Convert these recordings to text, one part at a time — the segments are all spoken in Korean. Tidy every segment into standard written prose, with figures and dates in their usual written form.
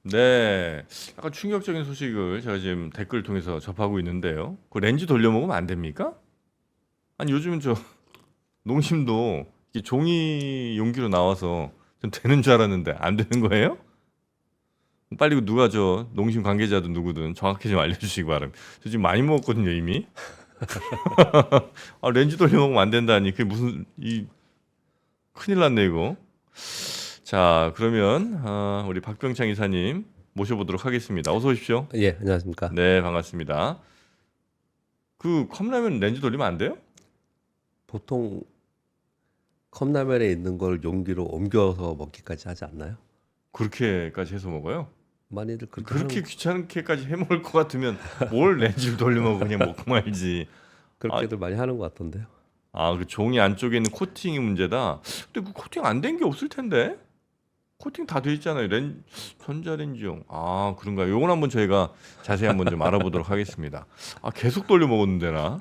네. 약간 충격적인 소식을 제가 지금 댓글 통해서 접하고 있는데요. 그 렌즈 돌려 먹으면 안 됩니까? 아니 요즘은 저 농심도 이게 종이 용기로 나와서 좀 되는 줄 알았는데 안 되는 거예요? 빨리 누가 저 농심 관계자든 누구든 정확히 좀 알려주시기 바랍니다. 저 지금 많이 먹었거든요 이미. 아, 렌즈 돌려 먹으면 안 된다니 그게 무슨 이 큰일 났네 이거. 자 그러면 우리 박병창 이사님 모셔보도록 하겠습니다. 어서 오십시오. 예, 안녕하십니까. 네 반갑습니다. 그 컵라면 렌즈 돌리면 안 돼요? 보통 컵라면에 있는 걸 용기로 옮겨서 먹기까지 하지 않나요? 그렇게까지 해서 먹어요? 많이들 그렇게 그렇게 하는, 귀찮게까지 해 먹을 것 같으면 뭘 렌즈를 돌려 먹고 그냥 먹고 말지. 아, 그렇게들 많이 하는 것 같던데요. 그 종이 안쪽에 있는 코팅이 문제다. 근데 그 코팅 안 된 게 없을 텐데? 코팅 다 돼 있잖아요. 전자레인지용. 아, 그런가요? 요건 한번 저희가 자세히 한번 좀 알아보도록 하겠습니다. 아, 계속 돌려 먹었는데 나.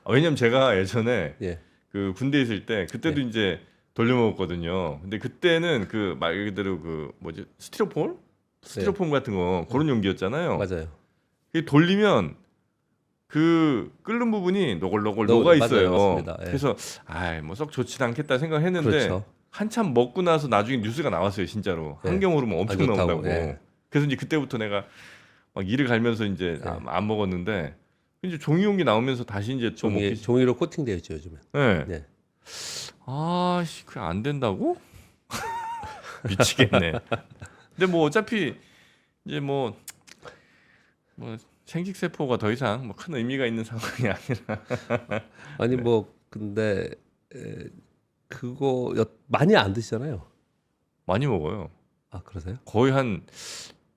왜냐면 제가 예전에 예, 그 군대 에 있을 때 그때도 예, 이제 돌려 먹었거든요. 근데 그때는 그 말 그대로 그 뭐지? 스티로폼? 예, 스티로폼 같은 거 예, 그런 용기였잖아요. 맞아요. 이게 돌리면 그 끓는 부분이 노골노골 녹아 맞아요, 있어요. 맞습니다. 예, 그래서 뭐 썩 좋진 않겠다 생각했는데 그렇죠. 한참 먹고 나서 나중에 뉴스가 나왔어요, 진짜로. 예, 환경 호르몬 안 엄청 좋다고. 나온다고. 예, 그래서 이제 그때부터 내가 막 이를 갈면서 이제 예. 안 먹었는데 이제 종이 용기 나오면서 다시 이제 또 먹기 종이로 코팅되어 있죠, 요즘엔. 예. 예, 아씨, 그게 안 된다고? 미치겠네. 근데 뭐 어차피 이제 뭐 생식 세포가 더 이상 뭐 큰 의미가 있는 상황이 아니라. 아니 네. 뭐 근데 많이 안 드시잖아요. 많이 먹어요. 아, 그러세요? 거의 한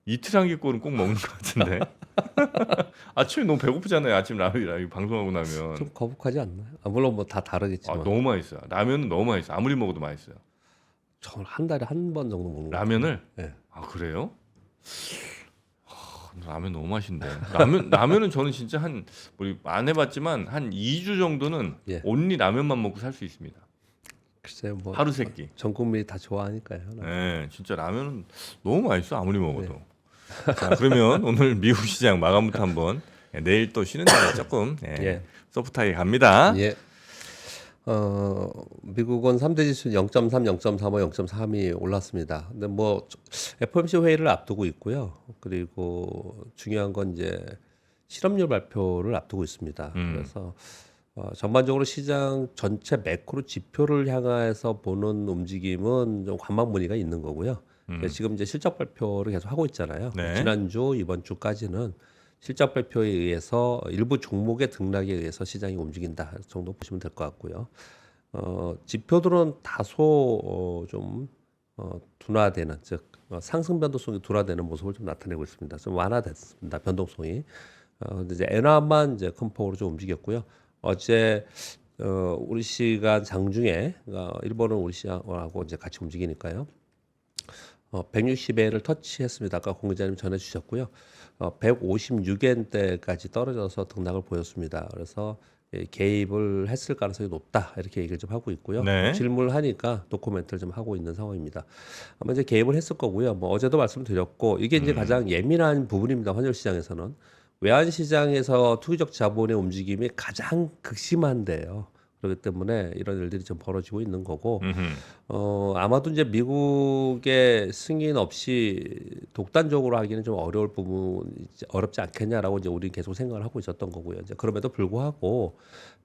이틀 한 끼꼴은 꼭 먹는 것 같은데. 아침에 너무 배고프잖아요. 아침 라면 방송하고 나면. 좀 거북하지 않나요? 아, 물론 뭐 다 아, 다르겠지만 너무 맛있어요. 라면은 너무 맛있어. 아무리 먹어도 맛있어요. 저는 한 달에 한 번 정도 먹는 것 같은데. 라면을. 예, 아, 그래요? 라면 너무 맛있는데. 라면은 저는 진짜 우리 안 해봤지만 한 2주 정도는 예. 온리 라면만 먹고 살 수 있습니다. 글쎄요, 뭐 하루 세 끼. 전 국민이 다 좋아하니까요. 네, 진짜 라면은 너무 맛있어. 아무리 네. 먹어도. 자, 그러면 오늘 미국 시장 마감부터 한번 내일 또 쉬는 날에 조금 예. 소프트하게 갑니다. 예. 미국은 3대 지수 0.3, 0.35, 0.3이 올랐습니다. 근데 뭐 FOMC 회의를 앞두고 있고요. 그리고 중요한 건 이제 실업률 발표를 앞두고 있습니다. 그래서 전반적으로 시장 전체 매크로 지표를 향해서 보는 움직임은 좀 관망 무늬가 있는 거고요. 지금 이제 실적 발표를 계속 하고 있잖아요. 네. 지난주 이번 주까지는 실적 발표에 의해서 일부 종목의 등락에 의해서 시장이 움직인다 정도 보시면 될 것 같고요. 지표들은 다소 둔화되는 즉 상승 변동성이 둔화되는 모습을 좀 나타내고 있습니다. 좀 완화됐습니다. 변동성이. 근데 이제 엔화만 이제 큰 폭으로 좀 움직였고요. 어제 우리 시간 장중에 일본은 우리 시간하고 이제 같이 움직이니까요. 160엔을 터치했습니다. 아까 공 기자님 전해주셨고요. 156엔대까지 떨어져서 등락을 보였습니다. 그래서 개입을 했을 가능성이 높다 이렇게 얘기를 좀 하고 있고요. 네. 질문을 하니까 도코멘트를 좀 하고 있는 상황입니다. 아마 이제 개입을 했을 거고요. 뭐 어제도 말씀드렸고 이게 이제 가장 예민한 부분입니다. 환율 시장에서는 외환 시장에서 투기적 자본의 움직임이 가장 극심한데요. 그렇기 때문에 이런 일들이 좀 벌어지고 있는 거고, 아마도 이제 미국의 승인 없이 독단적으로 하기는 좀 어려울 부분, 어렵지 않겠냐라고 이제 우리 계속 생각을 하고 있었던 거고요. 이제 그럼에도 불구하고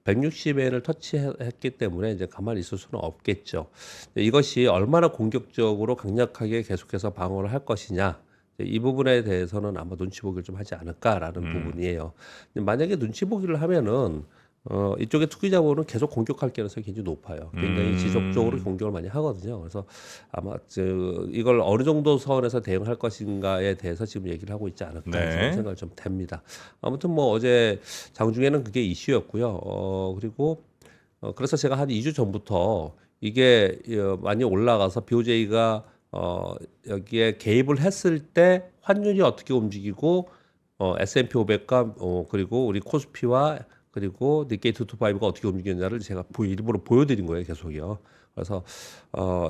160엔을 터치했기 때문에 이제 가만히 있을 수는 없겠죠. 이것이 얼마나 공격적으로 강력하게 계속해서 방어를 할 것이냐. 이 부분에 대해서는 아마 눈치 보기를 좀 하지 않을까라는 부분이에요. 근데 만약에 눈치 보기를 하면은 이쪽에 투기자본은 계속 공격할 가능성이 굉장히 높아요. 굉장히 지속적으로 공격을 많이 하거든요. 그래서 아마 이걸 어느 정도 선에서 대응할 것인가에 대해서 지금 얘기를 하고 있지 않을까 네. 생각을 좀 됩니다. 아무튼 뭐 어제 장중에는 그게 이슈였고요. 그리고 그래서 제가 한 2주 전부터 이게 많이 올라가서 BOJ가 여기에 개입을 했을 때 환율이 어떻게 움직이고 S&P 500과 그리고 우리 코스피와 그리고 니케이 225가 어떻게 움직였냐를 제가 일부러 보여드린 거예요, 계속요. 그래서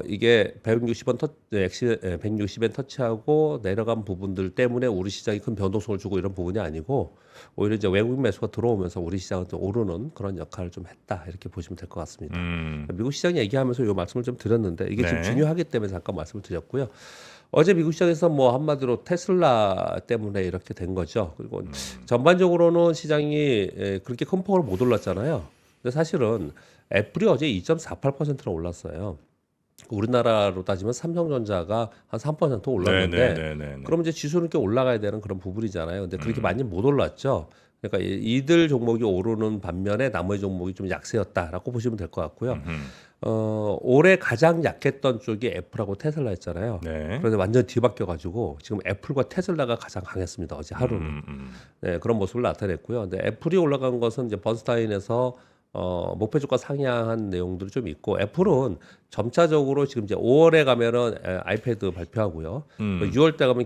이게 160원 160엔 터치하고 내려간 부분들 때문에 우리 시장이 큰 변동성을 주고 이런 부분이 아니고 오히려 이제 외국인 매수가 들어오면서 우리 시장은 또 오르는 그런 역할을 좀 했다 이렇게 보시면 될 것 같습니다. 미국 시장 얘기하면서 이 말씀을 좀 드렸는데 이게 지금 네. 중요하기 때문에 잠깐 말씀을 드렸고요. 어제 미국 시장에서 뭐 한마디로 테슬라 때문에 이렇게 된 거죠. 그리고 전반적으로는 시장이 그렇게 큰 폭으로 못 올랐잖아요. 근데 사실은 애플이 어제 2.48%나 올랐어요. 우리나라로 따지면 삼성전자가 한 3% 올랐는데 네네네네. 그럼 이제 지수는 꽤 올라가야 되는 그런 부분이잖아요. 근데 그렇게 많이 못 올랐죠. 그러니까 이들 종목이 오르는 반면에 나머지 종목이 좀 약세였다라고 보시면 될 것 같고요. 올해 가장 약했던 쪽이 애플하고 테슬라였잖아요. 네. 그런데 완전 뒤바뀌어가지고 지금 애플과 테슬라가 가장 강했습니다. 어제 하루는. 네, 그런 모습을 나타냈고요. 근데 애플이 올라간 것은 이제 번스타인에서 목표 주가 상향한 내용들이 좀 있고 애플은 점차적으로 지금 이제 5월에 가면은 아이패드 발표하고요. 6월 때 가면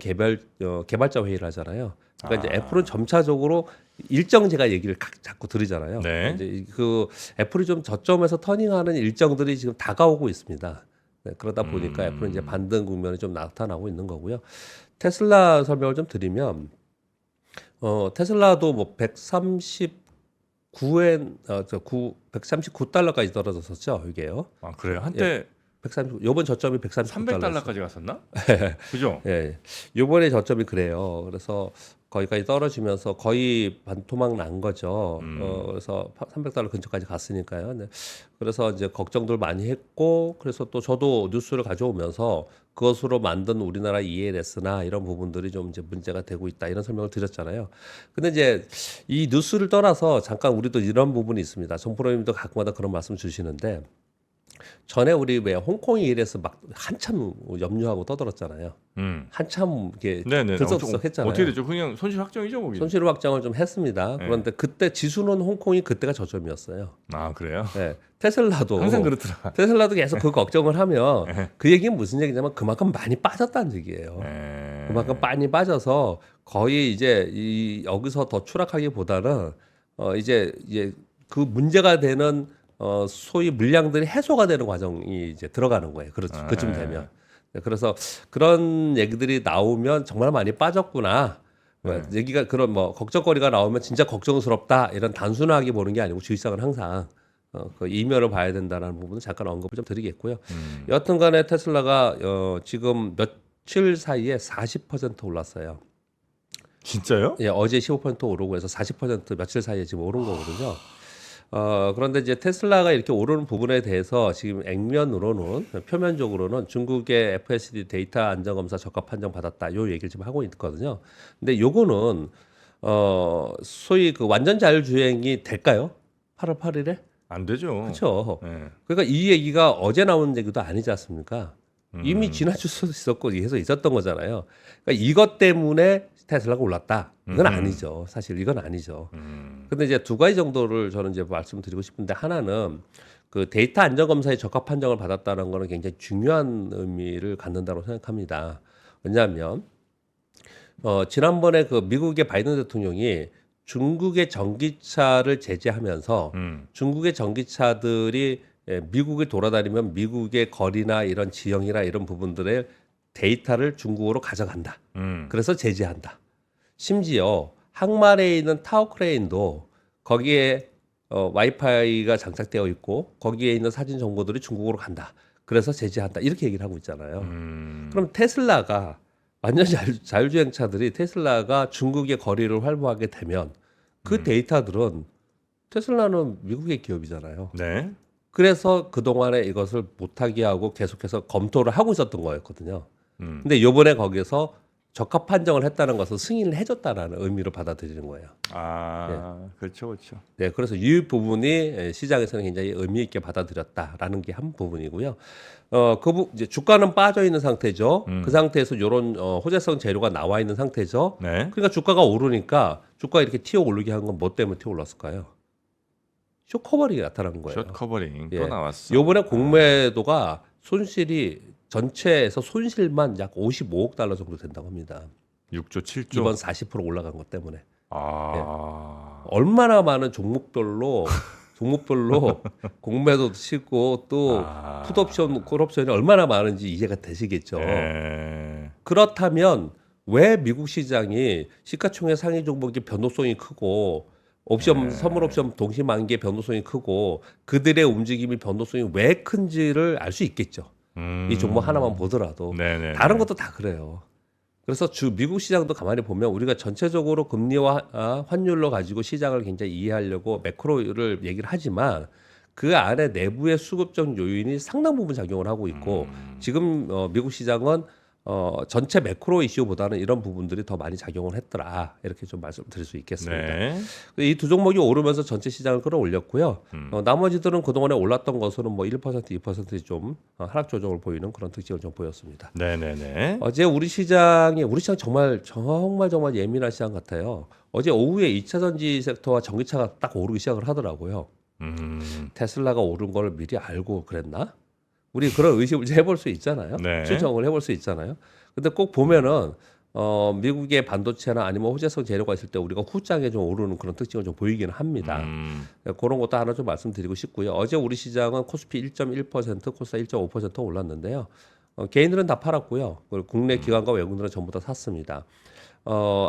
개발자 회의를 하잖아요. 그러니까 이제 애플은 점차적으로 일정제가 얘기를 자꾸 드리잖아요. 네. 이제 그 애플이 좀 저점에서 터닝하는 일정들이 지금 다가오고 있습니다. 네, 그러다 보니까 애플은 이제 반등 국면이 좀 나타나고 있는 거고요. 테슬라 설명을 좀 드리면 테슬라도 뭐 139달러까지 떨어졌었죠, 이게요. 아 그래요? 한때 요번 저점이 139달러. 300달러까지 갔었나? 그죠? 예. 요번에 저점이 그래요. 그래서 거기까지 떨어지면서 거의 반토막 난 거죠. 그래서 300달러 근처까지 갔으니까요. 네. 그래서 이제 걱정들 많이 했고, 그래서 또 저도 뉴스를 가져오면서 그것으로 만든 우리나라 ELS나 이런 부분들이 좀 이제 문제가 되고 있다 이런 설명을 드렸잖아요. 근데 이제 이 뉴스를 떠나서 잠깐 우리도 이런 부분이 있습니다. 정프로님도 가끔마다 그런 말씀 주시는데 전에 우리 왜 홍콩 ELS 막 한참 염려하고 떠들었잖아요. 한참 이게 네네. 들썩들썩했잖아요. 어떻게 되죠? 그냥 손실 확정이죠, 거기. 손실 확정을 좀 했습니다. 그런데 그때 지수는 홍콩이 그때가 저점이었어요. 아 그래요? 네. 테슬라도 항상 그렇더라. 테슬라도 계속 그 걱정을 하면 그 얘기는 무슨 얘기냐면 그만큼 많이 빠졌다는 얘기예요. 그만큼 많이 빠져서 거의 이제 여기서 더 추락하기보다는 이제 그 문제가 되는 소위 물량들이 해소가 되는 과정이 이제 들어가는 거예요. 그렇죠. 그쯤 되면. 네, 그래서 그런 얘기들이 나오면 정말 많이 빠졌구나. 얘기가 그런 뭐 걱정거리가 나오면 진짜 걱정스럽다 이런 단순하게 보는 게 아니고 주식상은 항상 그 이면을 봐야 된다는 부분은 잠깐 언급을 좀 드리겠고요. 여튼간에 테슬라가 지금 며칠 사이에 40% 올랐어요. 진짜요? 예, 어제 15% 오르고 해서 40% 며칠 사이에 지금 오른 거거든요. 그런데 이제 테슬라가 이렇게 오르는 부분에 대해서 지금 액면으로는 표면적으로는 중국의 FSD 데이터 안전검사 적합 판정 받았다 요 얘기를 지금 하고 있거든요. 근데 요거는 소위 그 완전 자율주행이 될까요? 8월 8일에? 안 되죠. 그렇죠. 네. 그러니까 이 얘기가 어제 나온 얘기도 아니지 않습니까? 이미 지난주 수도 있었고 계속 있었던 거잖아요. 그러니까 이것 때문에 테슬라가 올랐다. 이건 아니죠. 사실 이건 아니죠. 근데 이제 두 가지 정도를 저는 이제 말씀드리고 싶은데 하나는 그 데이터 안전 검사에 적합 판정을 받았다는 거는 굉장히 중요한 의미를 갖는다고 생각합니다. 왜냐하면 지난번에 그 미국의 바이든 대통령이 중국의 전기차를 제재하면서 중국의 전기차들이 미국에 돌아다니면 미국의 거리나 이런 지형이나 이런 부분들의 데이터를 중국으로 가져간다. 그래서 제재한다. 심지어 항만에 있는 타워크레인도 거기에 와이파이가 장착되어 있고 거기에 있는 사진 정보들이 중국으로 간다. 그래서 제재한다. 이렇게 얘기를 하고 있잖아요. 그럼 테슬라가 완전 자율주행차들이 테슬라가 중국의 거리를 활보하게 되면 그 데이터들은 테슬라는 미국의 기업이잖아요. 네. 그래서 그동안에 이것을 못하게 하고 계속해서 검토를 하고 있었던 거였거든요. 근데 요번에 거기서 적합 판정을 했다는 것은 승인을 해줬다는 의미로 받아들이는 거예요. 아, 그렇죠, 그렇죠. 네, 그래서 이 부분이 시장에서는 굉장히 의미 있게 받아들였다라는 게 한 부분이고요. 이제 주가는 빠져 있는 상태죠. 그 상태에서 이런 호재성 재료가 나와 있는 상태죠. 네. 그러니까 주가가 오르니까 주가 이렇게 튀어 오르게 한 건 뭐 때문에 튀어 올랐을까요? 쇼 커버링이 나타난 거예요. 숏 커버링 예. 또 나왔어. 요번에 공매도가 손실이 전체에서 손실만 약 55억 달러 정도 된다고 합니다. 6조 7조. 이번 40% 올라간 것 때문에. 아. 얼마나 많은 종목별로 종목별로 공매도 치고 또 아. 풋옵션, 콜옵션이 얼마나 많은지 이해가 되시겠죠. 네. 그렇다면 왜 미국 시장이 시가총액 상위 종목이 변동성이 크고 옵션, 선물 옵션 동시 만기의 변동성이 크고 그들의 움직임이 변동성이 왜 큰지를 알 수 있겠죠. 이 종목 하나만 보더라도 네네. 다른 것도 다 그래요. 그래서 미국 시장도 가만히 보면 우리가 전체적으로 금리와 환율로 가지고 시장을 굉장히 이해하려고 매크로를 얘기를 하지만 그 안에 내부의 수급적 요인이 상당 부분 작용을 하고 있고 지금 미국 시장은 전체 매크로 이슈보다는 이런 부분들이 더 많이 작용을 했더라. 이렇게 좀 말씀드릴 수 있겠습니다. 네. 이 두 종목이 오르면서 전체 시장을 끌어올렸고요. 나머지들은 그동안에 올랐던 것으로는 뭐 1%, 2%좀 하락 조정을 보이는 그런 특징을 좀 보였습니다. 네네네. 어제 우리 시장 정말 예민한 시장 같아요. 어제 오후에 2차 전지 섹터와 전기차가 딱 오르기 시작을 하더라고요. 테슬라가 오른 걸 미리 알고 그랬나? 우리 그런 의심을 해볼 수 있잖아요. 네. 추정을 해볼 수 있잖아요. 근데 꼭 보면은 미국의 반도체나 아니면 호재성 재료가 있을 때 우리가 후장에 좀 오르는 그런 특징을 좀 보이기는 합니다. 그런 것도 하나 좀 말씀드리고 싶고요. 어제 우리 시장은 코스피 1.1%, 코스닥 1.5% 올랐는데요. 개인들은 다 팔았고요. 그리고 국내 기관과 외국인들은 전부 다 샀습니다.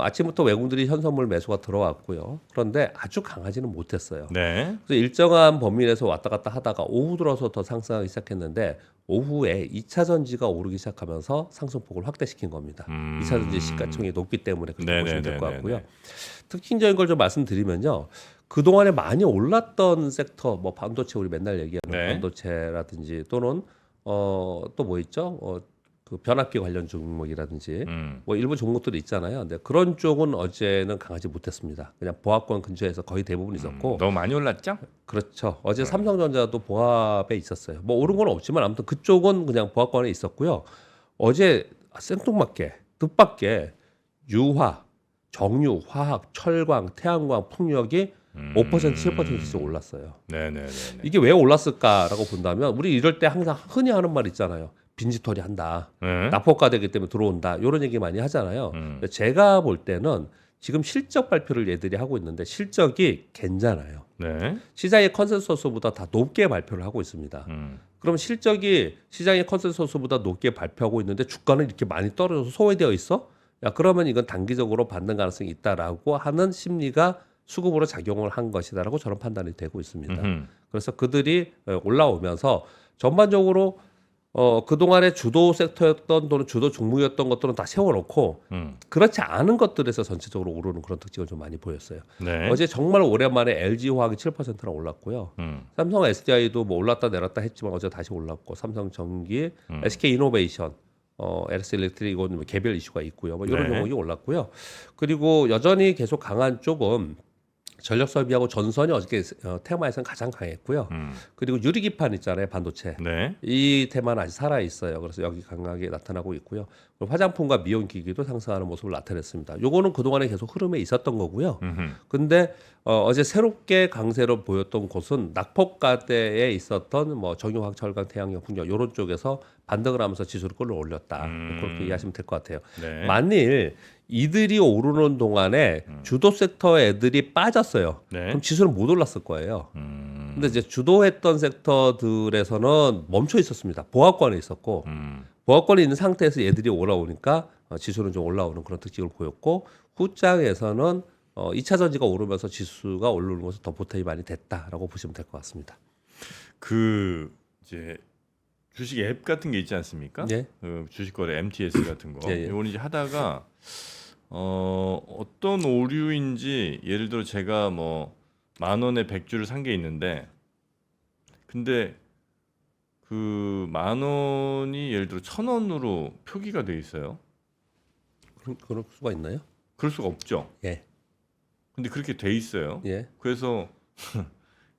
아침부터 외국인들이 현선물 매수가 들어왔고요. 그런데 아주 강하지는 못했어요. 네. 그래서 일정한 범위 내에서 왔다 갔다 하다가 오후 들어서 더 상승하기 시작했는데 오후에 2차 전지가 오르기 시작하면서 상승폭을 확대시킨 겁니다. 2차 전지 시가총액이 높기 때문에 그렇게 보시면 될 것 같고요. 특징적인 걸 좀 말씀드리면요. 그동안에 많이 올랐던 섹터, 뭐 반도체 우리 맨날 얘기하는 네. 반도체라든지 또는 또 뭐 있죠? 그 변압기 관련 종목이라든지 뭐 일부 종목들이 있잖아요. 근데 그런 쪽은 어제는 강하지 못했습니다. 그냥 보합권 근처에서 거의 대부분 있었고 너무 많이 올랐죠? 그렇죠. 어제 삼성전자도 보합에 있었어요. 뭐 오른 건 없지만 아무튼 그쪽은 그냥 보합권에 있었고요. 어제 생뚱맞게 뜻밖의 유화, 정유, 화학, 철광, 태양광, 풍력이 5% 7%씩 올랐어요. 네네네. 이게 왜 올랐을까라고 본다면 우리 이럴 때 항상 흔히 하는 말 있잖아요. 빈지털이 한다. 네. 낙폭가 되기 때문에 들어온다. 이런 얘기 많이 하잖아요. 근데 제가 볼 때는 지금 실적 발표를 얘들이 하고 있는데 실적이 괜찮아요. 네. 시장의 컨센서스보다 다 높게 발표를 하고 있습니다. 그럼 실적이 시장의 컨센서스보다 높게 발표하고 있는데 주가는 이렇게 많이 떨어져서 소외되어 있어? 야, 그러면 이건 단기적으로 받는 가능성이 있다라고 하는 심리가 수급으로 작용을 한 것이다라고 저런 판단이 되고 있습니다. 그래서 그들이 올라오면서 전반적으로 그동안의 주도 섹터였던 또는 주도 종목이었던 것들은 다 세워놓고 그렇지 않은 것들에서 전체적으로 오르는 그런 특징을 좀 많이 보였어요. 네. 어제 정말 오랜만에 LG화학이 7%나 올랐고요. 삼성 SDI도 뭐 올랐다 내렸다 했지만 어제 다시 올랐고 삼성전기, SK이노베이션, LS 일렉트릭 이건 개별 이슈가 있고요. 뭐 이런 네. 종목이 올랐고요. 그리고 여전히 계속 강한 쪽은 전력 설비하고 전선이 어저께 테마에서는 가장 강했고요. 그리고 유리기판 있잖아요, 반도체. 네. 이 테마는 아직 살아 있어요. 그래서 여기 강하게 나타나고 있고요. 그리고 화장품과 미용기기도 상승하는 모습을 나타냈습니다. 요거는 그동안에 계속 흐름에 있었던 거고요. 근데 어제 새롭게 강세로 보였던 곳은 낙폭가대에 있었던 뭐 정유화학, 철강, 태양광, 풍력 이런 쪽에서 반등을 하면서 지수를 끌어올렸다. 그렇게 이해하시면 될 것 같아요. 네. 만일 이들이 오르는 동안에 주도 섹터 애들이 빠졌어요. 네. 그럼 지수는 못 올랐을 거예요. 근데 이제 주도했던 섹터들에서는 멈춰 있었습니다. 보합권에 있었고 보합권에 있는 상태에서 얘들이 올라오니까 지수는 좀 올라오는 그런 특징을 보였고 후장에서는 2차 전지가 오르면서 지수가 오르는 것은 더 보탬이 많이 됐다라고 보시면 될 것 같습니다. 그 이제 주식 앱 같은 게 있지 않습니까? 예. 그 주식거래 MTS 같은 거. 예, 예. 이건 이제 하다가 어떤 오류인지 예를 들어 제가 뭐 10,000원에 100주를 산 게 있는데 근데 그 10,000원이 예를 들어 1,000원으로 표기가 돼 있어요. 그럴 수가 있나요? 그럴 수가 없죠. 예. 근데 그렇게 돼 있어요. 예. 그래서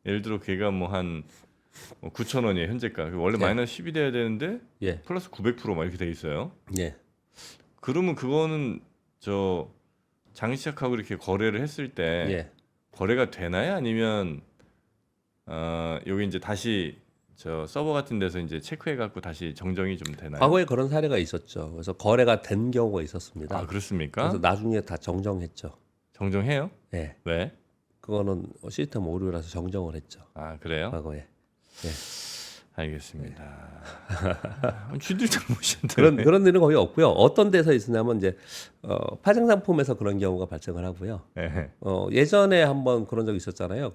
예를 들어 걔가 뭐 한 9,000원이에요 현재가. 원래 예. 마이너스 10이 돼야 되는데 예. 플러스 900%막 이렇게 돼 있어요. 예. 그러면 그거는 저 장 시작하고 이렇게 거래를 했을 때 예. 거래가 되나요? 아니면 여기 이제 다시 저 서버 같은 데서 이제 체크해 갖고 다시 정정이 좀 되나요? 과거에 그런 사례가 있었죠. 그래서 거래가 된 경우가 있었습니다. 아 그렇습니까? 그래서 나중에 다 정정했죠. 정정해요? 예. 왜? 그거는 시스템 오류라서 정정을 했죠. 아 그래요? 과거에. 예. 알겠습니다. 쥐들 잘못이었네. 그런 일은 거의 없고요. 어떤 데서 있으냐면 이제 파생 상품에서 그런 경우가 발생을 하고요. 네. 예전에 한번 그런 적이 있었잖아요.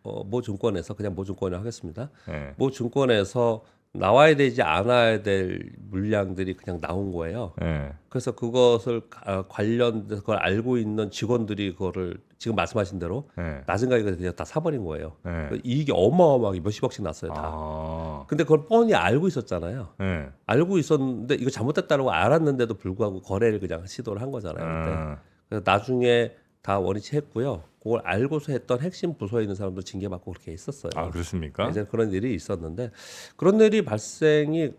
모 증권에서 그냥 모 증권을 하겠습니다. 네. 모 증권에서 나와야 되지 않아야 될 물량들이 그냥 나온 거예요. 네. 그래서 그것을 관련돼서 그걸 알고 있는 직원들이 그거를 지금 말씀하신 대로 네. 낮은 가격에 그냥 다 사버린 거예요. 네. 이익이 어마어마하게 몇십억씩 났어요. 다. 아. 근데 그걸 뻔히 알고 있었잖아요. 네. 알고 있었는데 이거 잘못됐다고 알았는데도 불구하고 거래를 그냥 시도를 한 거잖아요. 그때. 아. 그래서 나중에 다 원위치 했고요. 그걸 알고서 했던 핵심 부서에 있는 사람도 징계받고 그렇게 했었어요. 아 그렇습니까? 이제 그런 일이 있었는데 그런 일이 발생이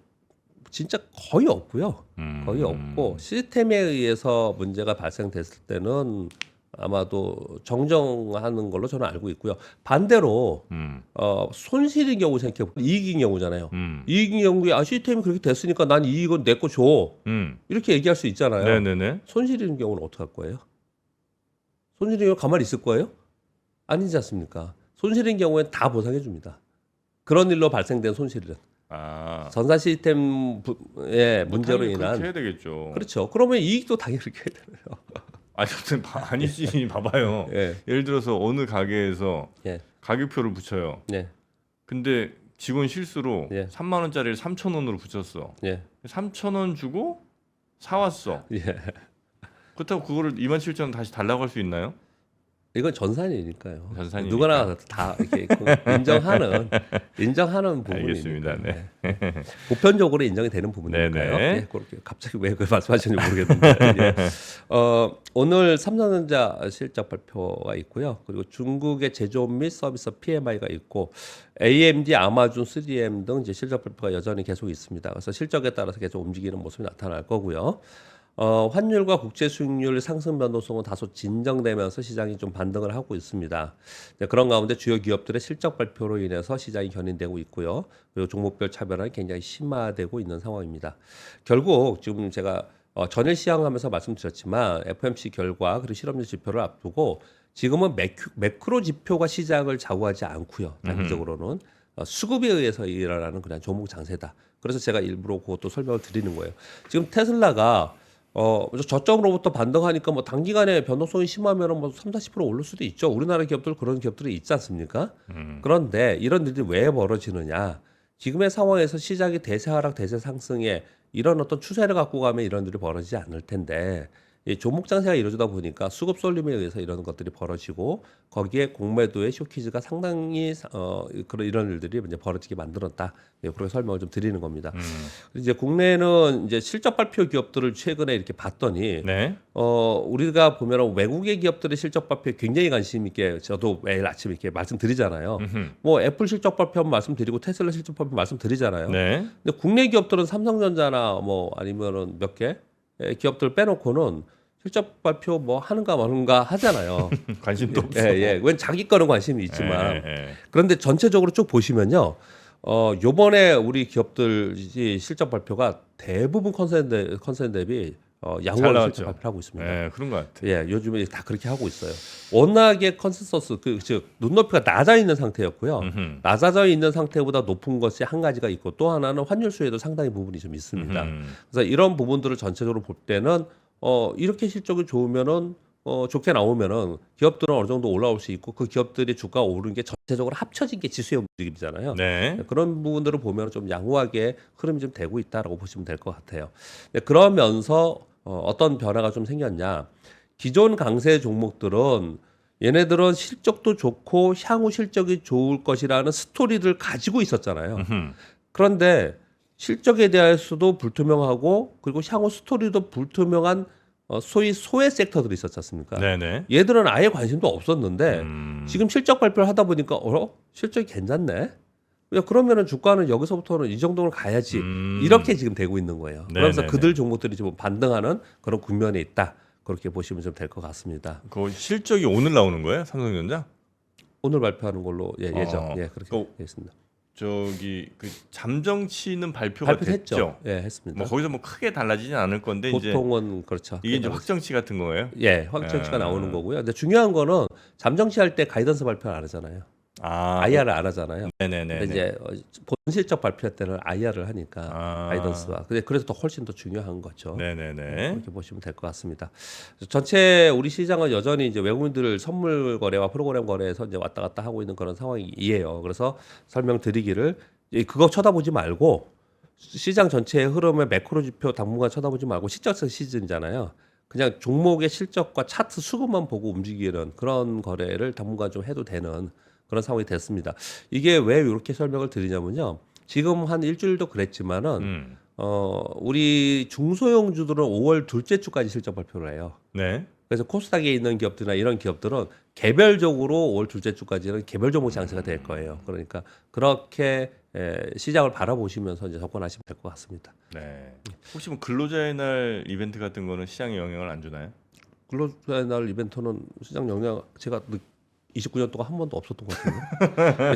진짜 거의 없고요. 거의 없고 시스템에 의해서 문제가 발생됐을 때는 아마도 정정하는 걸로 저는 알고 있고요. 반대로 손실인 경우 생각해 보면 이익인 경우잖아요. 이익인 경우에 시스템이 그렇게 됐으니까 난 이익은 내 거 줘. 이렇게 얘기할 수 있잖아요. 네네네. 손실인 경우는 어떻게 할 거예요? 손실인 경우 가만히 있을 거예요? 아니지 않습니까? 손실인 경우엔 다 보상해 줍니다. 그런 일로 발생된 손실은 아. 전산 시스템의 문제로 당연히 인한 그렇게 해야 되겠죠. 그렇죠. 그러면 이익도 당연히 그렇게 해야 되요 아니 여튼 아니지 봐봐요. 예. 예를 들어서 어느 가게에서 예. 가격표를 붙여요. 예. 근데 직원 실수로 예. 3만 원짜리를 3천 원으로 붙였어. 예. 3천 원 주고 사왔어. 예. 그렇다고 그거를 2만 7천 원 다시 달라고 할 수 있나요? 이건 전산이니까요. 전산이니까. 누구나 다 이렇게 인정하는 부분이니까. 알겠습니다. 네. 보편적으로 인정이 되는 부분이니까요. 네네. 예, 그렇게 갑자기 왜 그걸 말씀하시는지 모르겠는데 예. 오늘 삼성전자 실적 발표가 있고요. 그리고 중국의 제조업 및 서비스 PMI가 있고 AMD, 아마존, 3M 등 이제 실적 발표가 여전히 계속 있습니다. 그래서 실적에 따라서 계속 움직이는 모습이 나타날 거고요. 환율과 국제 수익률 상승 변동성은 다소 진정되면서 시장이 좀 반등을 하고 있습니다. 네, 그런 가운데 주요 기업들의 실적 발표로 인해서 시장이 견인되고 있고요. 그리고 종목별 차별화는 굉장히 심화되고 있는 상황입니다. 결국 지금 제가 전일 시황하면서 말씀드렸지만 FOMC 결과 그리고 실업률 지표를 앞두고 지금은 매크로 지표가 시장을 좌우하지 않고요. 단기적으로는 수급에 의해서 일어나는 그냥 종목 장세다. 그래서 제가 일부러 그것도 설명을 드리는 거예요. 지금 테슬라가 저점으로부터 반등하니까 뭐 단기간에 변동성이 심하면 뭐 30-40% 오를 수도 있죠. 우리나라 기업들 그런 기업들이 있지 않습니까? 그런데 이런 일이 왜 벌어지느냐? 지금의 상황에서 시장이 대세 하락, 대세 상승에 이런 어떤 추세를 갖고 가면 이런 일이 벌어지지 않을 텐데 이 종목 장세가 이루어지다 보니까 수급 쏠림에 의해서 이런 것들이 벌어지고 거기에 공매도의 쇼키즈가 상당히 그런 이런 일들이 이제 벌어지게 만들었다. 예, 그렇게 설명을 좀 드리는 겁니다. 이제 국내는 이제 실적 발표 기업들을 최근에 이렇게 봤더니 네. 우리가 보면 외국의 기업들의 실적 발표에 굉장히 관심 있게 저도 매일 아침 이렇게 말씀드리잖아요. 뭐 애플 실적 발표 한번 말씀드리고 테슬라 실적 발표 말씀드리잖아요. 네. 근데 국내 기업들은 삼성전자나 뭐 아니면은 몇 개 기업들 빼놓고는 실적 발표 뭐 하는가 마는가 하잖아요. 관심도 없어. 예. 웬 자기 거는 관심이 있지만 예. 그런데 전체적으로 쭉 보시면요. 요번에 우리 기업들이 실적 발표가 대부분 컨센 대비 잘 양호한 나왔죠. 실적 발표를 하고 있습니다. 예, 그런 것 같아. 예, 요즘에 다 그렇게 하고 있어요. 워낙에 컨센서스 즉 눈높이가 낮아 있는 상태였고요. 낮아져 있는 상태보다 높은 것이 한 가지가 있고 또 하나는 환율 수혜도 상당히 부분이 좀 있습니다. 그래서 이런 부분들을 전체적으로 볼 때는 이렇게 실적이 좋으면은 좋게 나오면은 기업들은 어느 정도 올라올 수 있고 그 기업들이 주가가 오르는 게 전체적으로 합쳐진 게 지수의 움직임이잖아요. 네. 그런 부분들을 보면 좀 양호하게 흐름이 좀 되고 있다라고 보시면 될 것 같아요. 그러면서 어떤 변화가 좀 생겼냐? 기존 강세 종목들은 얘네들은 실적도 좋고 향후 실적이 좋을 것이라는 스토리를 가지고 있었잖아요. 그런데 실적에 대해서도 불투명하고 그리고 향후 스토리도 불투명한 소위 소외 섹터들이 있었지 않습니까? 네네. 얘들은 아예 관심도 없었는데 지금 실적 발표를 하다 보니까 실적이 괜찮네. 야, 그러면은 주가는 여기서부터는 이 정도는 가야지. 이렇게 지금 되고 있는 거예요. 그러면서 네네네. 그들 종목들이 지금 반등하는 그런 국면에 있다. 그렇게 보시면 좀 될 것 같습니다. 그 실적이 오늘 나오는 거예요? 삼성전자? 오늘 발표하는 걸로 예정. 예, 그렇게 그- 되어 있습니다. 저기 그 잠정치는 발표가 발표했죠. 됐죠. 예, 했습니다. 뭐 거기서 뭐 크게 달라지진 않을 건데 이제 보통은 그렇죠. 이게 이제 확정치 같은 거예요. 예, 확정치가 아. 나오는 거고요. 근데 중요한 거는 잠정치 할 때 가이던스 발표를 안 하잖아요. 아, IR을 안 하잖아요. 네네네. 근데 이제 본실적 발표할 때는 IR을 하니까 아. 가이던스와. 근데 그래서 더 훨씬 더 중요한 거죠. 네네네. 그렇게 보시면 될 것 같습니다. 전체 우리 시장은 여전히 이제 외국인들 선물 거래와 프로그램 거래에서 이제 왔다 갔다 하고 있는 그런 상황이에요. 그래서 설명드리기를 그거 쳐다보지 말고 시장 전체의 흐름을 매크로 지표 당분간 쳐다보지 말고 시적성 시즌이잖아요. 그냥 종목의 실적과 차트 수급만 보고 움직이는 그런 거래를 당분간 좀 해도 되는 그런 상황이 됐습니다. 이게 왜 이렇게 설명을 드리냐면요. 지금 한 일주일도 그랬지만은 우리 중소형주들은 5월 둘째 주까지 실적 발표를 해요. 네. 그래서 코스닥에 있는 기업들이나 이런 기업들은 개별적으로 5월 둘째 주까지는 개별 종목 장세가 될 거예요. 그러니까 그렇게 시장을 바라보시면서 이제 접근하시면 될 것 같습니다. 네. 혹시 뭐 근로자의 날 이벤트 같은 거는 시장에 영향을 안 주나요? 근로자의 날 이벤트는 시장 영향 제가 29년 동안 한 번도 없었던 것 같은데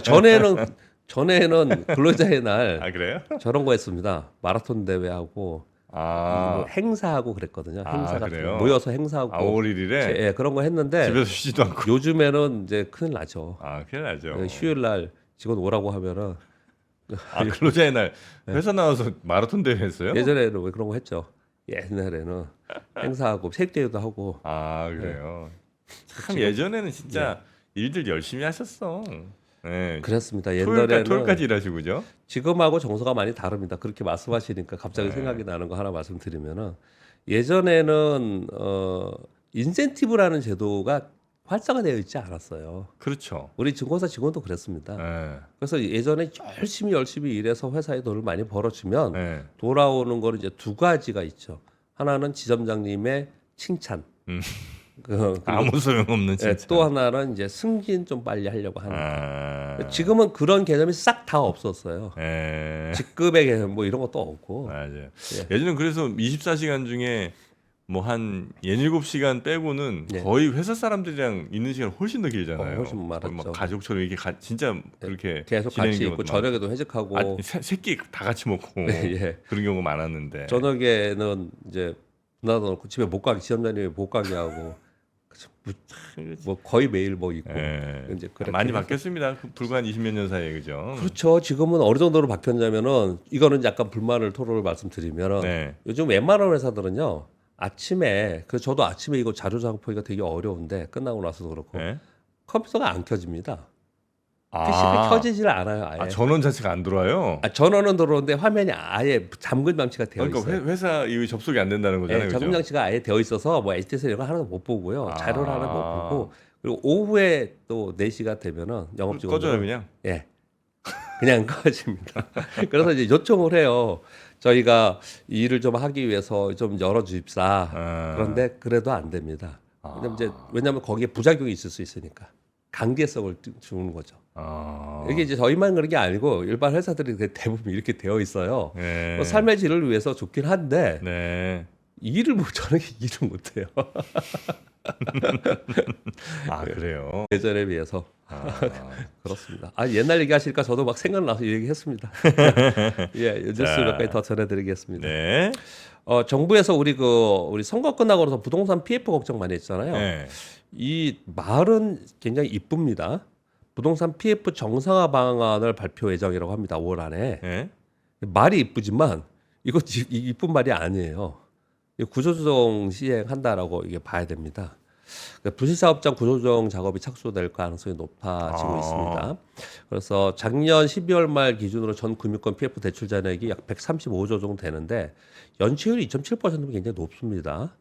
전에는 근로자의 날 아 그래요? 저런 거 했습니다. 마라톤 대회하고 아, 행사하고 그랬거든요. 아, 행사 같은 그래요? 거 모여서 행사하고 5월 1일에 예, 그런 거 했는데 집에서 쉬지도 않고. 요즘에는 이제 큰일 나죠. 아, 큰일 나죠. 휴일 날 직원 오라고 하면은 아, 근로자의 날 회사 나와서 마라톤 대회 했어요? 예전에는 왜 그런 거 했죠. 옛날에는 행사하고 체육대회도 하고 아, 그래요. 참 예전에는 진짜 일들 열심히 하셨어. 네. 그랬습니다. 토요일까지, 옛날에는 토요일까지 일하시고 그죠? 지금하고 정서가 많이 다릅니다. 그렇게 말씀하시니까 갑자기 네. 생각이 나는 거 하나 말씀드리면은 예전에는 인센티브라는 제도가 활성화되어 있지 않았어요. 그렇죠. 우리 증권사 직원도 그랬습니다. 네. 그래서 예전에 열심히 일해서 회사에 돈을 많이 벌어주면 네. 돌아오는 거는 이제 두 가지가 있죠. 하나는 지점장님의 칭찬. 그리고 아무 소용없는 예, 진짜. 또 하나는 이제 승진 좀 빨리 하려고 하는. 아, 지금은 그런 개념이 싹 다 없었어요. 예. 직급의 개념 뭐 이런 것도 없고. 맞아요. 예전엔 그래서 24시간 중에 뭐 한 7시간 빼고는 네. 거의 회사 사람들이랑 있는 시간 훨씬 더 길잖아요. 훨씬 거의 막 많았죠. 가족처럼 이렇게 진짜 그렇게 계속 지내는 같이 있고 경우도 저녁에도 회식하고. 많고. 새끼 다 같이 먹고 예. 그런 경우가 많았는데. 저녁에는 이제 나도 집에 못 가게 지점장님이 못 가게 하고 뭐 거의 매일 뭐 있고. 예. 이제 그렇게 많이 해서. 바뀌었습니다. 불과 한 20몇 년 사이에 그죠? 그렇죠. 지금은 어느 정도로 바뀌었냐면은 이거는 약간 불만을 토로를 말씀드리면은 네. 요즘 웬만한 회사들은요 아침에 그 저도 아침에 이거 자료 작업하기가 되게 어려운데 끝나고 나서도 그렇고 네. 컴퓨터가 안 켜집니다. 아, PC가 켜지질 않아요. 아예. 아, 전원 자체가 안 들어와요. 전원은 들어오는데 화면이 아예 잠금 장치가 되어 그러니까 있어요. 회사 이 접속이 안 된다는 거잖아요. 예, 그죠? 잠금 장치가 아예 되어 있어서 뭐 HTS 이런 거 하나도 못 보고요. 아. 자료를 하나 못 보고 그리고 오후에 또 4시가 되면은 영업 꺼져요 직원들은 그냥. 예. 그냥 꺼집니다. 그래서 이제 요청을 해요. 저희가 이 일을 좀 하기 위해서 좀 열어주십사. 아. 그런데 그래도 안 됩니다. 왜냐면 거기에 부작용이 있을 수 있으니까. 강제성을 주는 거죠. 아. 이게 이제 저희만 그런 게 아니고 일반 회사들이 대부분 이렇게 되어 있어요. 네. 뭐 삶의 질을 위해서 좋긴 한데 네. 일을 못 저녁에 일을 못 해요. 아 그래요. 예전에 비해서 아. 그렇습니다. 아 옛날 얘기하시니까 저도 막 생각나서 얘기했습니다. 예, 뉴스 몇 가지 더 전해드리겠습니다. 네. 정부에서 우리 선거 끝나고 나서 부동산 PF 걱정 많이 했잖아요. 네. 이 말은 굉장히 이쁩니다. 부동산 PF 정상화 방안을 발표 예정이라고 합니다. 5월 안에. 네. 말이 이쁘지만 이거 이쁜 말이 아니에요. 구조조정 시행한다라고 이게 봐야 됩니다. 부실사업장 구조조정 작업이 착수될 가능성이 높아지고 있습니다. 그래서 작년 12월 말 기준으로 전 금융권 PF 대출 잔액이 약 135조 정도 되는데 연체율이 2.7%면 굉장히 높습니다.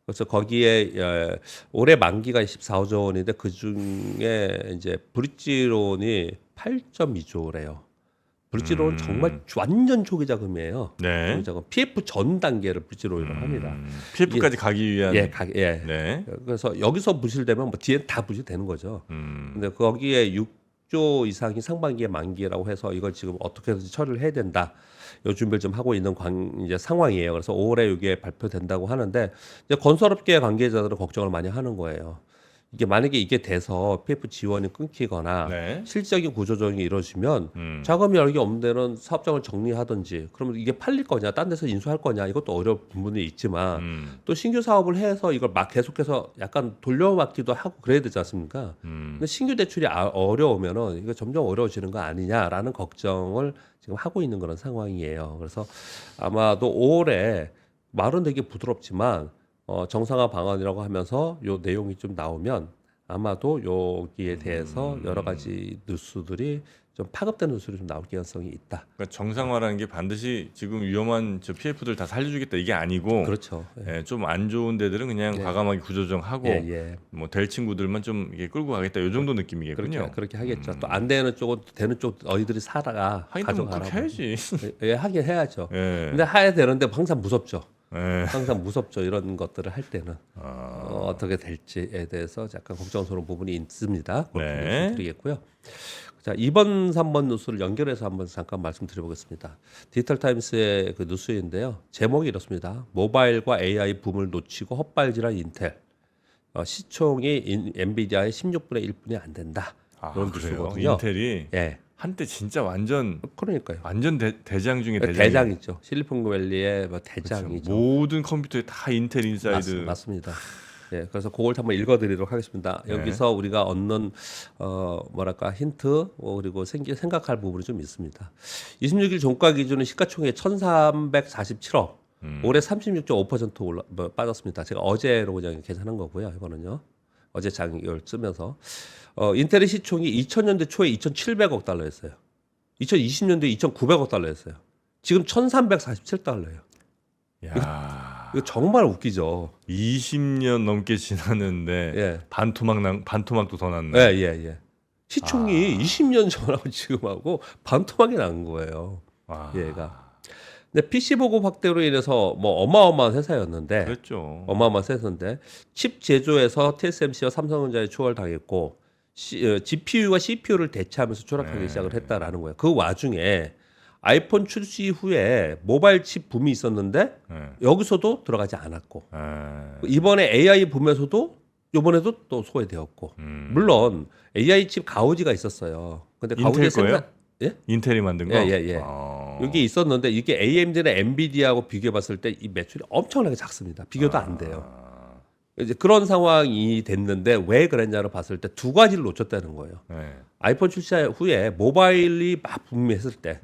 그래서 거기에 올해 만기가 14조 원인데 그 중에 이제 브릿지론이 8.2조래요. 브릿지론은 정말 완전 초기 자금이에요. 네. 초기 자금 PF 전 단계를 브릿지론이라고 합니다. PF까지 가기 위한. 예. 네. 그래서 여기서 부실되면 뭐 뒤에 다 부실되는 거죠. 근데 거기에 6조 이상이 상반기에 만기라고 해서 이걸 지금 어떻게든지 처리를 해야 된다. 요 준비를 좀 하고 있는 이제 상황이에요. 그래서 5월에 이게 발표된다고 하는데 이제 건설업계 관계자들은 걱정을 많이 하는 거예요. 이게 만약에 이게 돼서 PF 지원이 끊기거나 네. 실질적인 구조조정이 이루어지면 자금이 여력이 없는 데는 사업장을 정리하든지 그러면 이게 팔릴 거냐 딴 데서 인수할 거냐 이것도 어려운 부분이 있지만 또 신규 사업을 해서 이걸 막 계속해서 약간 돌려받기도 하고 그래야 되지 않습니까? 근데 신규 대출이 어려우면은 이거 점점 어려워지는 거 아니냐라는 걱정을 지금 하고 있는 그런 상황이에요. 그래서 아마도 5월에 말은 되게 부드럽지만 정상화 방안이라고 하면서 요 내용이 좀 나오면 아마도 여기에 대해서 여러 가지 뉴스들이 좀 파급된 뉴스들이 좀 나올 가능성이 있다. 그러니까 정상화라는 게 반드시 지금 위험한 저 PF들 다 살려주겠다 이게 아니고 그렇죠. 예. 좀 안 좋은 데들은 그냥 예. 과감하게 구조정하고 예, 예. 뭐 될 친구들만 좀 이게 끌고 가겠다 이 정도 느낌이겠군요. 그렇게 하겠죠. 또 안 되는 쪽은 되는 쪽 너희들이 살아가 하긴 뭐 가져가라고. 그렇게 해야지. 예, 하긴 해야죠. 예. 근데 해야 되는데 항상 무섭죠. 예. 항상 무섭죠. 이런 것들을 할 때는 아. 어떻게 될지에 대해서 약간 걱정스러운 부분이 있습니다. 그렇게 네. 말씀드리겠고요. 자, 2번, 3번 뉴스를 연결해서 한번 잠깐 말씀드려보겠습니다. 디지털 타임스의 그 뉴스인데요. 제목이 이렇습니다. 모바일과 AI 붐을 놓치고 헛발질한 인텔. 시총이 엔비디아의 16분의 1분이 안 된다. 이런 그래요. 뉴스거든요. 인텔이 예, 한때 진짜 완전 그러니까요. 대장 중에 대장. 대장이죠. 실리콘밸리의 뭐 그렇죠. 대장이죠. 모든 컴퓨터에 다 인텔 인사이드. 맞습니다. 예, 그래서 그걸 한번 읽어드리도록 하겠습니다. 네. 여기서 우리가 얻는 뭐랄까 힌트 그리고 생각할 부분이 좀 있습니다. 26일 종가 기준은 시가총액 1,347억, 올해 36.5% 빠졌습니다. 제가 어제로 그냥 계산한 거고요. 이거는요. 어제 장을 쓰면서 인텔의 시총이 2000년대 초에 2,700억 달러였어요. 2020년도에 2,900억 달러였어요. 지금 1,347달러예요. 야. 이거 정말 웃기죠. 20년 넘게 지났는데 예. 반토막도 더 났네. 예. 시총이 20년 전하고 지금하고 반토막이 난 거예요. 와. 얘가. 근데 PC 보급 확대로 인해서 뭐 어마어마한 회사였는데, 그랬죠. 어마어마한 회사인데 칩 제조에서 TSMC와 삼성전자에 추월당했고 GPU와 CPU를 대체하면서 추락하기 시작을 했다라는 거예요. 그 와중에 아이폰 출시 후에 모바일 칩 붐이 있었는데 네. 여기서도 들어가지 않았고 예. 이번에 AI 붐에서도 이번에도 또 소외되었고 물론 AI 칩 가오지가 있었어요. 근데 가오지 인텔 거예요? 예? 인텔이 만든 거? 예. 여기 있었는데 이게 AMD나 엔비디아하고 비교해 봤을 때 이 매출이 엄청나게 작습니다. 비교도 안 돼요. 이제 그런 상황이 됐는데 왜 그랬냐를 봤을 때 두 가지를 놓쳤다는 거예요. 네. 아이폰 출시 후에 모바일이 막 붐했을 때,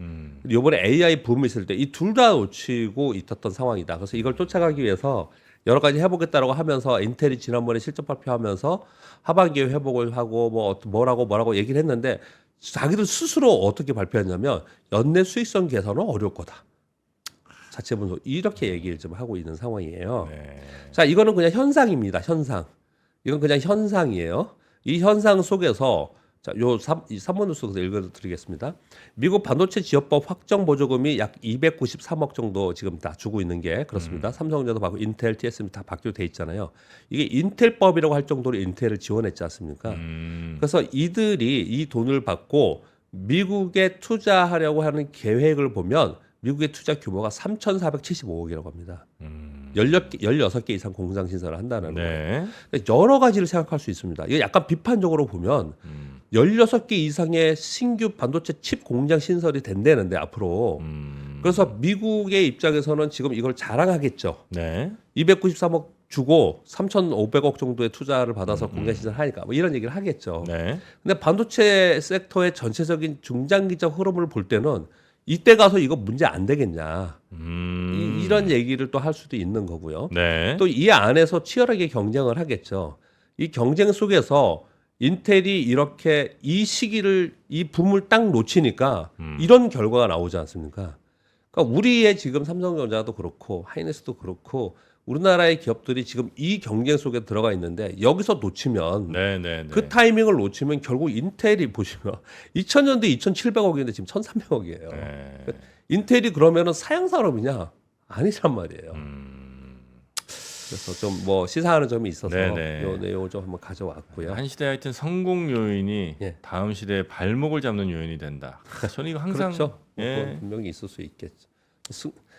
이번에 AI 붐했을 때 이 둘 다 놓치고 있었던 상황이다. 그래서 이걸 쫓아가기 위해서 여러 가지 해보겠다라고 하면서 인텔이 지난번에 실적 발표하면서 하반기에 회복을 하고 뭐라고 얘기를 했는데 자기들 스스로 어떻게 발표했냐면 연내 수익성 개선은 어려울 거다. 자체 분석 이렇게 얘기를 좀 하고 있는 상황이에요. 네. 자, 이거는 그냥 현상입니다. 현상. 이건 그냥 현상이에요. 이 현상 속에서 자, 요 3번 뉴스에서 읽어드리겠습니다. 미국 반도체 지원법 확정 보조금이 약 293억 정도 지금 다 주고 있는 게 그렇습니다. 삼성전자도 받고 인텔, TSM 다 받기로 돼 있잖아요. 이게 인텔법이라고 할 정도로 인텔을 지원했지 않습니까? 그래서 이들이 이 돈을 받고 미국에 투자하려고 하는 계획을 보면 미국의 투자 규모가 3,475억이라고 합니다. 16개 이상 공장 신설을 한다는 거예요. 네. 여러 가지를 생각할 수 있습니다. 이게 약간 비판적으로 보면 16개 이상의 신규 반도체 칩 공장 신설이 된다는데 앞으로. 그래서 미국의 입장에서는 지금 이걸 자랑하겠죠. 네. 293억 주고 3,500억 정도의 투자를 받아서 공장 신설하니까 뭐 이런 얘기를 하겠죠. 네. 근데 반도체 섹터의 전체적인 중장기적 흐름을 볼 때는 이때 가서 이거 문제 안 되겠냐. 이런 얘기를 또 할 수도 있는 거고요. 네. 또 이 안에서 치열하게 경쟁을 하겠죠. 이 경쟁 속에서 인텔이 이렇게 이 시기를 이 붐을 딱 놓치니까 이런 결과가 나오지 않습니까? 그러니까 우리의 지금 삼성전자도 그렇고 하이닉스도 그렇고 우리나라의 기업들이 지금 이 경쟁 속에 들어가 있는데 여기서 놓치면 네. 그 타이밍을 놓치면 결국 인텔이 보시면 2000년대 2,700억인데 지금 1,300억이에요. 네. 인텔이 그러면은 사양 산업이냐? 아니란 말이에요. 그래서 좀 뭐 시사하는 점이 있어서 네네. 이 내용을 좀 한번 가져왔고요. 한 시대 하여튼 성공 요인이 예. 다음 시대의 발목을 잡는 요인이 된다. 저는 이거 항상 그렇죠. 예. 그건 분명히 있을 수 있겠죠.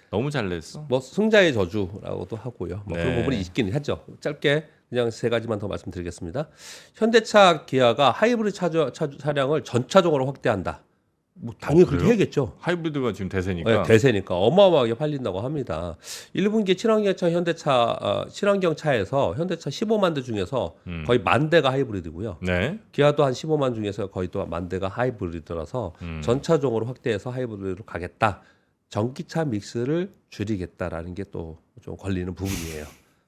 너무 잘 냈어. 뭐 승자의 저주라고도 하고요. 뭐 네. 그런 부분이 있긴 하죠. 짧게 그냥 세 가지만 더 말씀드리겠습니다. 현대차, 기아가 하이브리드 차량을 전차적으로 확대한다. 뭐 당연히 그렇게 그래요? 해야겠죠. 하이브리드가 지금 대세니까. 네, 대세니까 어마어마하게 팔린다고 합니다. 1분기 친환경차 친환경 차에서 현대차 15만 대 중에서 거의 1만 대가 하이브리드고요. 네. 기아도 한 15만 중에서 거의 또 1만 대가 하이브리드라서 전차종으로 확대해서 하이브리드로 가겠다. 전기차 믹스를 줄이겠다라는 게 또 좀 걸리는 부분이에요.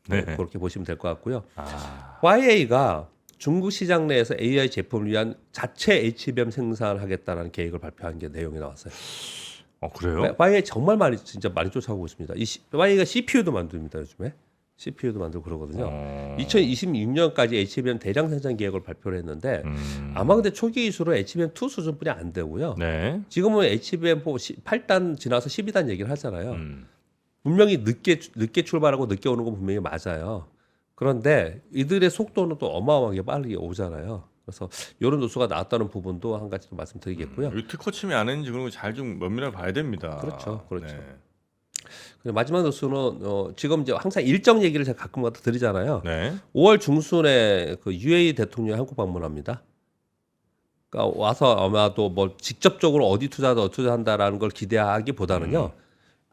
네. 그렇게 보시면 될 것 같고요. 아, YA가 중국 시장 내에서 AI 제품을 위한 자체 HBM 생산을 하겠다라는 계획을 발표한 게 내용이 나왔어요. 그래요? YA 정말 진짜 많이 쫓아오고 있습니다. YA가 CPU도 만듭니다 요즘에. CPU도 만들고 그러거든요. 2026년까지 HBM 대량 생산 계획을 발표를 했는데 아마 근데 초기 기술은 HBM2 수준뿐이 안 되고요. 네. 지금은 HBM4 8단 지나서 12단 얘기를 하잖아요. 음. 분명히 늦게 출발하고 늦게 오는 건 분명히 맞아요. 그런데 이들의 속도는 또 어마어마하게 빠르게 오잖아요. 그래서 이런 뉴스가 나왔다는 부분도 한 가지 좀 말씀드리겠고요. 이 특허 침해 안 했는지 그런 거 잘 좀 면밀하게 봐야 됩니다. 그렇죠. 네. 그리고 마지막 뉴스는 지금 이제 항상 일정 얘기를 제가 가끔 갖다 드리잖아요. 네. 5월 중순에 그 UAE 대통령이 한국 방문합니다. 그러니까 와서 아마도 뭐 직접적으로 어디 투자한다라는 걸 기대하기보다는요.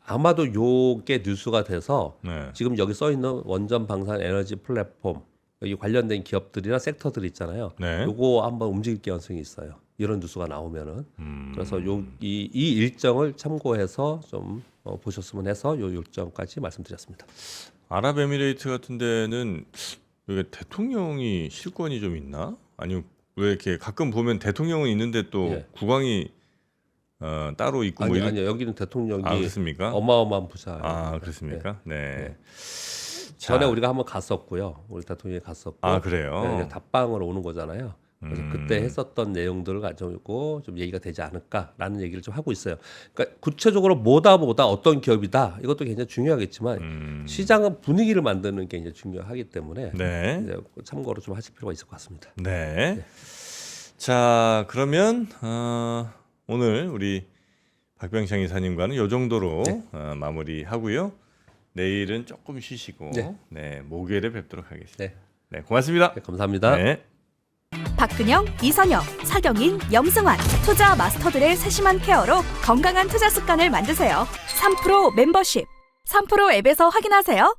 아마도 요게 뉴스가 돼서 네. 지금 여기 써 있는 원전 방산 에너지 플랫폼 여기 관련된 기업들이나 섹터들 있잖아요. 네. 요거 한번 움직일 가능성이 있어요. 이런 뉴스가 나오면은. 그래서 이 일정을 참고해서 좀 보셨으면 해서 요 일정까지 말씀드렸습니다. 아랍에미레이트 같은 데는 여기 대통령이 실권이 좀 있나? 아니면 왜 이렇게 가끔 보면 대통령은 있는데 또 예. 국왕이 따로 있고 뭐 이런. 아니요. 여기는 대통령이 그렇습니까? 어마어마한 부자예요. 그렇습니까? 네. 전에 자. 우리가 한번 갔었고요. 우리 대통령이 갔었고. 그래요? 네, 이제 답방으로 오는 거잖아요. 그래서 그때 했었던 내용들을 가지고 좀 얘기가 되지 않을까라는 얘기를 좀 하고 있어요. 그러니까 구체적으로 뭐다 어떤 기업이다 이것도 굉장히 중요하겠지만 시장은 분위기를 만드는 게 이제 중요하기 때문에 네. 이제 참고로 좀 하실 필요가 있을 것 같습니다. 네. 자, 그러면 오늘 우리 박병창 이사님과는 요 정도로 마무리하고요. 내일은 조금 쉬시고 네. 목요일에 뵙도록 하겠습니다. 네. 네, 고맙습니다. 네, 감사합니다. 네. 박근영, 이선영, 사경인, 염승환 투자 마스터들의 세심한 케어로 건강한 투자 습관을 만드세요. 3프로 멤버십 3프로 앱에서 확인하세요.